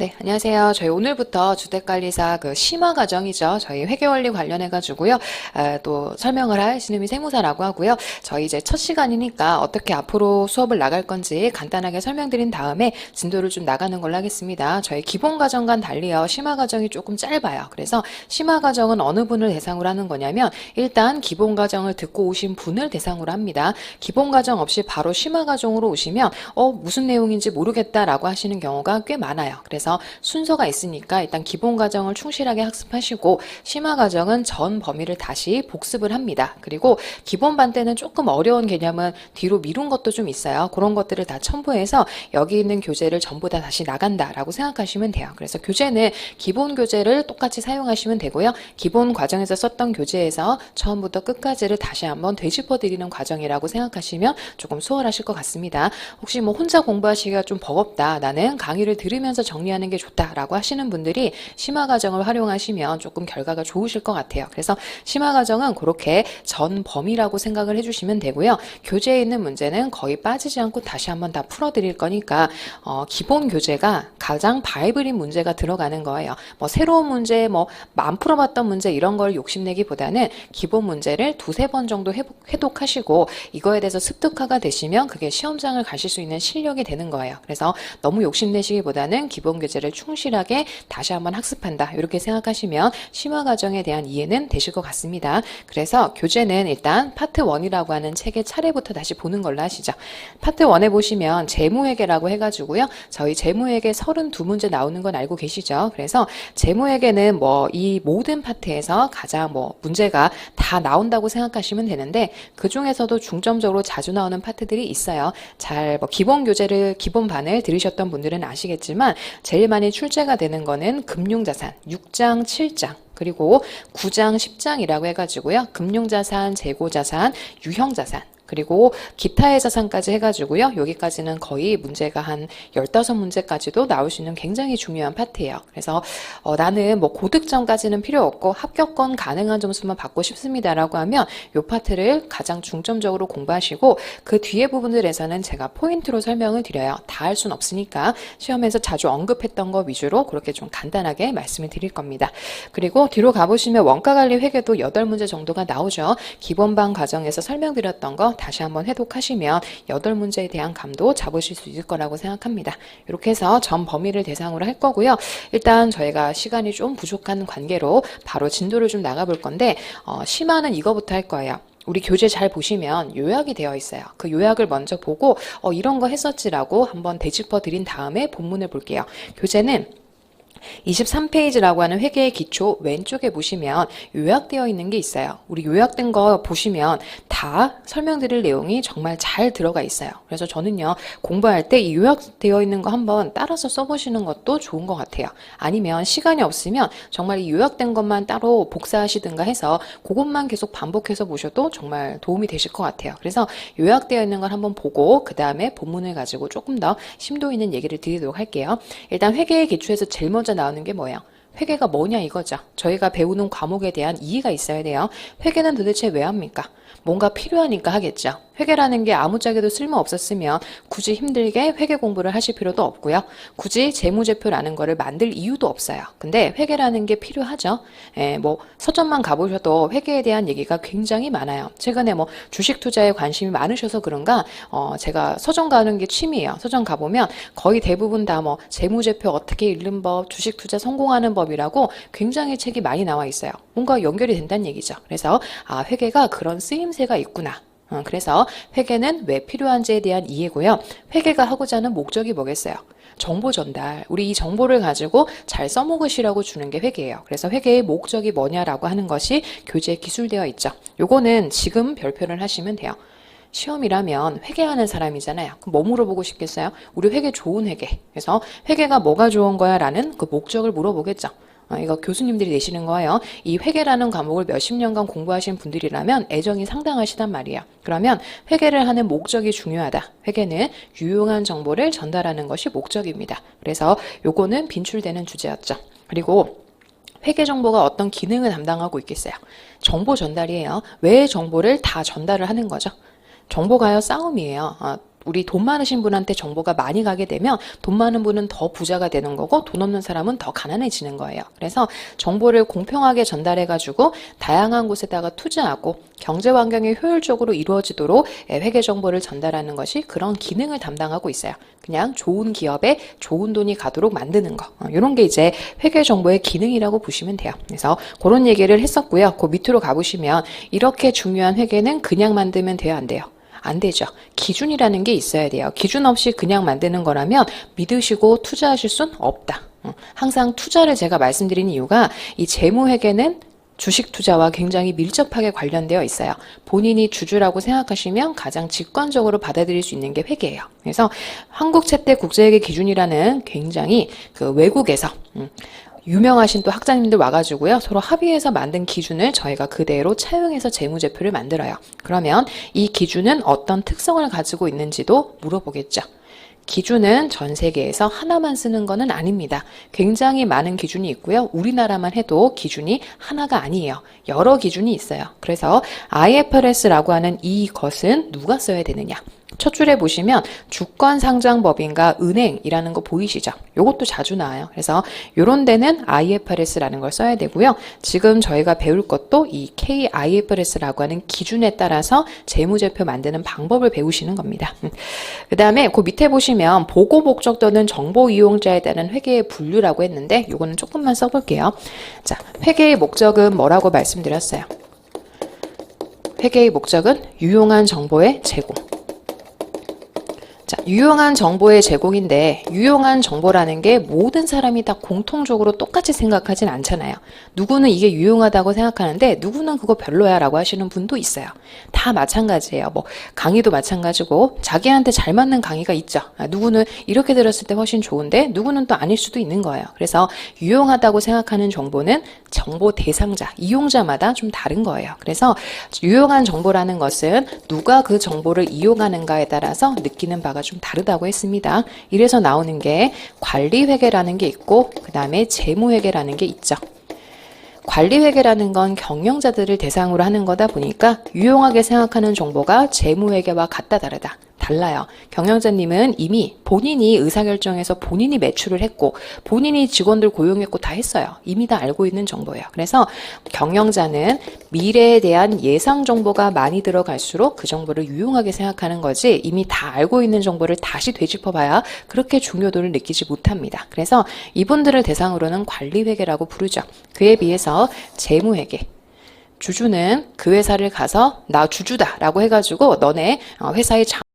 네, 안녕하세요. 저희 오늘부터 주택관리사 심화 과정이죠. 저희 회계원리 관련해가지고요. 또 설명을 할 신의미 세무사라고 하고요. 저희 이제 첫 시간이니까 어떻게 앞으로 수업을 나갈 건지 간단하게 설명드린 다음에 진도를 좀 나가는 걸로 하겠습니다. 저희 기본 과정과는 달리요. 심화 과정이 조금 짧아요. 그래서 심화 과정은 어느 분을 대상으로 하는 거냐면 일단 기본 과정을 듣고 오신 분을 대상으로 합니다. 기본 과정 없이 바로 심화 과정으로 오시면 무슨 내용인지 모르겠다라고 하시는 경우가 꽤 많아요. 그래서 순서가 있으니까 일단 기본 과정을 충실하게 학습하시고 심화 과정은 전 범위를 다시 복습을 합니다. 그리고 기본 반 때는 조금 어려운 개념은 뒤로 미룬 것도 좀 있어요. 그런 것들을 다 첨부해서 여기 있는 교재를 전부 다 다시 나간다라고 생각하시면 돼요. 그래서 교재는 기본 교재를 똑같이 사용하시면 되고요. 기본 과정에서 썼던 교재에서 처음부터 끝까지를 다시 한번 되짚어 드리는 과정이라고 생각하시면 조금 수월하실 것 같습니다. 혹시 뭐 혼자 공부하시기가 좀 버겁다, 나는 강의를 들으면서 정리하는 게 좋다라고 하시는 분들이 심화 과정을 활용하시면 조금 결과가 좋으실 것 같아요. 그래서 심화 과정은 그렇게 전 범위라고 생각을 해주시면 되고요. 교재에 있는 문제는 거의 빠지지 않고 다시 한번 다 풀어드릴 거니까 기본 교재가 가장 바이블인 문제가 들어가는 거예요. 뭐 새로운 문제, 안 풀어봤던 문제 이런 걸 욕심내기보다는 기본 문제를 두세 번 정도 회독하시고 이거에 대해서 습득화가 되시면 그게 시험장을 가실 수 있는 실력이 되는 거예요. 그래서 너무 욕심내시기보다는 기본 교재를 충실하게 다시 한번 학습한다, 이렇게 생각하시면 심화 과정에 대한 이해는 되실 것 같습니다. 그래서 교재는 일단 파트 1이라고 하는 책의 차례부터 다시 보는 걸로 하시죠. 파트 1에 보시면 재무회계라고 해가지고요. 저희 재무회계 32문제 나오는 건 알고 계시죠? 그래서 재무회계는 이 모든 파트에서 가장 문제가 다 나온다고 생각하시면 되는데 그 중에서도 중점적으로 자주 나오는 파트들이 있어요. 잘 기본 교재를 기본 반을 들으셨던 분들은 아시겠지만 제일 많이 출제가 되는 거는 금융자산 6장, 7장 그리고 9장, 10장이라고 해가지고요. 금융자산, 재고자산, 유형자산 그리고 기타의 자산까지 해가지고요. 여기까지는 거의 문제가 한 15문제까지도 나올 수 있는 굉장히 중요한 파트예요. 그래서 나는 고득점까지는 필요 없고 합격권 가능한 점수만 받고 싶습니다라고 하면 이 파트를 가장 중점적으로 공부하시고 그 뒤에 부분들에서는 제가 포인트로 설명을 드려요. 다 할 순 없으니까 시험에서 자주 언급했던 거 위주로 그렇게 좀 간단하게 말씀을 드릴 겁니다. 그리고 뒤로 가보시면 원가관리 회계도 8문제 정도가 나오죠. 기본반 과정에서 설명드렸던 거 다시 한번 회독하시면 8문제에 대한 감도 잡으실 수 있을 거라고 생각합니다. 이렇게 해서 전 범위를 대상으로 할 거고요. 일단 저희가 시간이 좀 부족한 관계로 바로 진도를 좀 나가볼 건데 심화는 이거부터 할 거예요. 우리 교재 잘 보시면 요약이 되어 있어요. 그 요약을 먼저 보고 이런 거 했었지라고 한번 되짚어 드린 다음에 본문을 볼게요. 교재는 23페이지라고 하는 회계의 기초 왼쪽에 보시면 요약되어 있는 게 있어요. 우리 요약된 거 보시면 다 설명드릴 내용이 정말 잘 들어가 있어요. 그래서 저는요, 공부할 때 이 요약되어 있는 거 한번 따라서 써보시는 것도 좋은 것 같아요. 아니면 시간이 없으면 정말 이 요약된 것만 따로 복사하시든가 해서 그것만 계속 반복해서 보셔도 정말 도움이 되실 것 같아요. 그래서 요약되어 있는 걸 한번 보고 그 다음에 본문을 가지고 조금 더 심도 있는 얘기를 드리도록 할게요. 일단 회계의 기초에서 제일 먼저 나오는 게 뭐예요? 회계가 뭐냐 이거죠. 저희가 배우는 과목에 대한 이해가 있어야 돼요. 회계는 도대체 왜 합니까? 뭔가 필요하니까 하겠죠. 회계라는 게 아무짝에도 쓸모 없었으면 굳이 힘들게 회계 공부를 하실 필요도 없고요. 굳이 재무제표라는 거를 만들 이유도 없어요. 근데 회계라는 게 필요하죠. 서점만 가보셔도 회계에 대한 얘기가 굉장히 많아요. 최근에 주식 투자에 관심이 많으셔서 그런가 제가 서점 가는 게 취미예요. 서점 가보면 거의 대부분 다 재무제표 어떻게 읽는 법, 주식 투자 성공하는 법이라고 굉장히 책이 많이 나와 있어요. 뭔가 연결이 된다는 얘기죠. 그래서 회계가 그런 쓰임새가 있구나. 그래서 회계는 왜 필요한지에 대한 이해고요. 회계가 하고자 하는 목적이 뭐겠어요? 정보 전달. 우리 이 정보를 가지고 잘 써먹으시라고 주는 게 회계예요. 그래서 회계의 목적이 뭐냐라고 하는 것이 교재에 기술되어 있죠. 요거는 지금 별표를 하시면 돼요. 시험이라면 회계하는 사람이잖아요. 그럼 뭐 물어보고 싶겠어요? 우리 회계 좋은 회계. 그래서 회계가 뭐가 좋은 거야? 라는 그 목적을 물어보겠죠. 이거 교수님들이 내시는 거예요. 이 회계라는 과목을 몇십 년간 공부하신 분들이라면 애정이 상당하시단 말이에요. 그러면 회계를 하는 목적이 중요하다. 회계는 유용한 정보를 전달하는 것이 목적입니다. 그래서 요거는 빈출되는 주제였죠. 그리고 회계 정보가 어떤 기능을 담당하고 있겠어요? 정보 전달이에요. 왜 정보를 다 전달을 하는 거죠? 정보가요, 싸움이에요. 우리 돈 많으신 분한테 정보가 많이 가게 되면 돈 많은 분은 더 부자가 되는 거고 돈 없는 사람은 더 가난해지는 거예요. 그래서 정보를 공평하게 전달해가지고 다양한 곳에다가 투자하고 경제 환경이 효율적으로 이루어지도록 회계 정보를 전달하는 것이 그런 기능을 담당하고 있어요. 그냥 좋은 기업에 좋은 돈이 가도록 만드는 거. 이런 게 이제 회계 정보의 기능이라고 보시면 돼요. 그래서 그런 얘기를 했었고요. 그 밑으로 가보시면 이렇게 중요한 회계는 그냥 만들면 돼요, 안 돼요? 안 되죠. 기준이라는 게 있어야 돼요. 기준 없이 그냥 만드는 거라면 믿으시고 투자하실 순 없다. 항상 투자를 제가 말씀드린 이유가 이 재무회계는 주식 투자와 굉장히 밀접하게 관련되어 있어요. 본인이 주주라고 생각하시면 가장 직관적으로 받아들일 수 있는 게 회계예요. 그래서 한국 채대 국제회계 기준이라는 굉장히 그 외국에서 유명하신 또 학자님들 와가지고요. 서로 합의해서 만든 기준을 저희가 그대로 차용해서 재무제표를 만들어요. 그러면 이 기준은 어떤 특성을 가지고 있는지도 물어보겠죠. 기준은 전 세계에서 하나만 쓰는 것은 아닙니다. 굉장히 많은 기준이 있고요. 우리나라만 해도 기준이 하나가 아니에요. 여러 기준이 있어요. 그래서 IFRS라고 하는 이것은 누가 써야 되느냐? 첫 줄에 보시면 주권상장법인과 은행이라는 거 보이시죠? 요것도 자주 나와요. 그래서 요런 데는 IFRS라는 걸 써야 되고요. 지금 저희가 배울 것도 이 KIFRS라고 하는 기준에 따라서 재무제표 만드는 방법을 배우시는 겁니다. 그 다음에 그 밑에 보시면 보고 목적 또는 정보 이용자에 따른 회계의 분류라고 했는데 요거는 조금만 써볼게요. 자, 회계의 목적은 뭐라고 말씀드렸어요? 회계의 목적은 유용한 정보의 제공. 자, 유용한 정보의 제공인데 유용한 정보라는 게 모든 사람이 다 공통적으로 똑같이 생각하진 않잖아요. 누구는 이게 유용하다고 생각하는데 누구는 그거 별로야 라고 하시는 분도 있어요. 다 마찬가지예요. 뭐 강의도 마찬가지고 자기한테 잘 맞는 강의가 있죠. 누구는 이렇게 들었을 때 훨씬 좋은데 누구는 또 아닐 수도 있는 거예요. 그래서 유용하다고 생각하는 정보는 정보 대상자, 이용자마다 좀 다른 거예요. 그래서 유용한 정보라는 것은 누가 그 정보를 이용하는가에 따라서 느끼는 바가 좀 다르다고 했습니다. 이래서 나오는 게 관리회계라는 게 있고 그 다음에 재무회계라는 게 있죠. 관리회계라는 건 경영자들을 대상으로 하는 거다 보니까 유용하게 생각하는 정보가 재무회계와 같다 다르다. 달라요. 경영자님은 이미 본인이 의사결정해서 본인이 매출을 했고 본인이 직원들 고용했고 다 했어요. 이미 다 알고 있는 정보예요. 그래서 경영자는 미래에 대한 예상 정보가 많이 들어갈수록 그 정보를 유용하게 생각하는 거지 이미 다 알고 있는 정보를 다시 되짚어봐야 그렇게 중요도를 느끼지 못합니다. 그래서 이분들을 대상으로는 관리회계라고 부르죠. 그에 비해서 재무회계. 주주는 그 회사를 가서 나 주주다 라고 해가지고 너네 회사의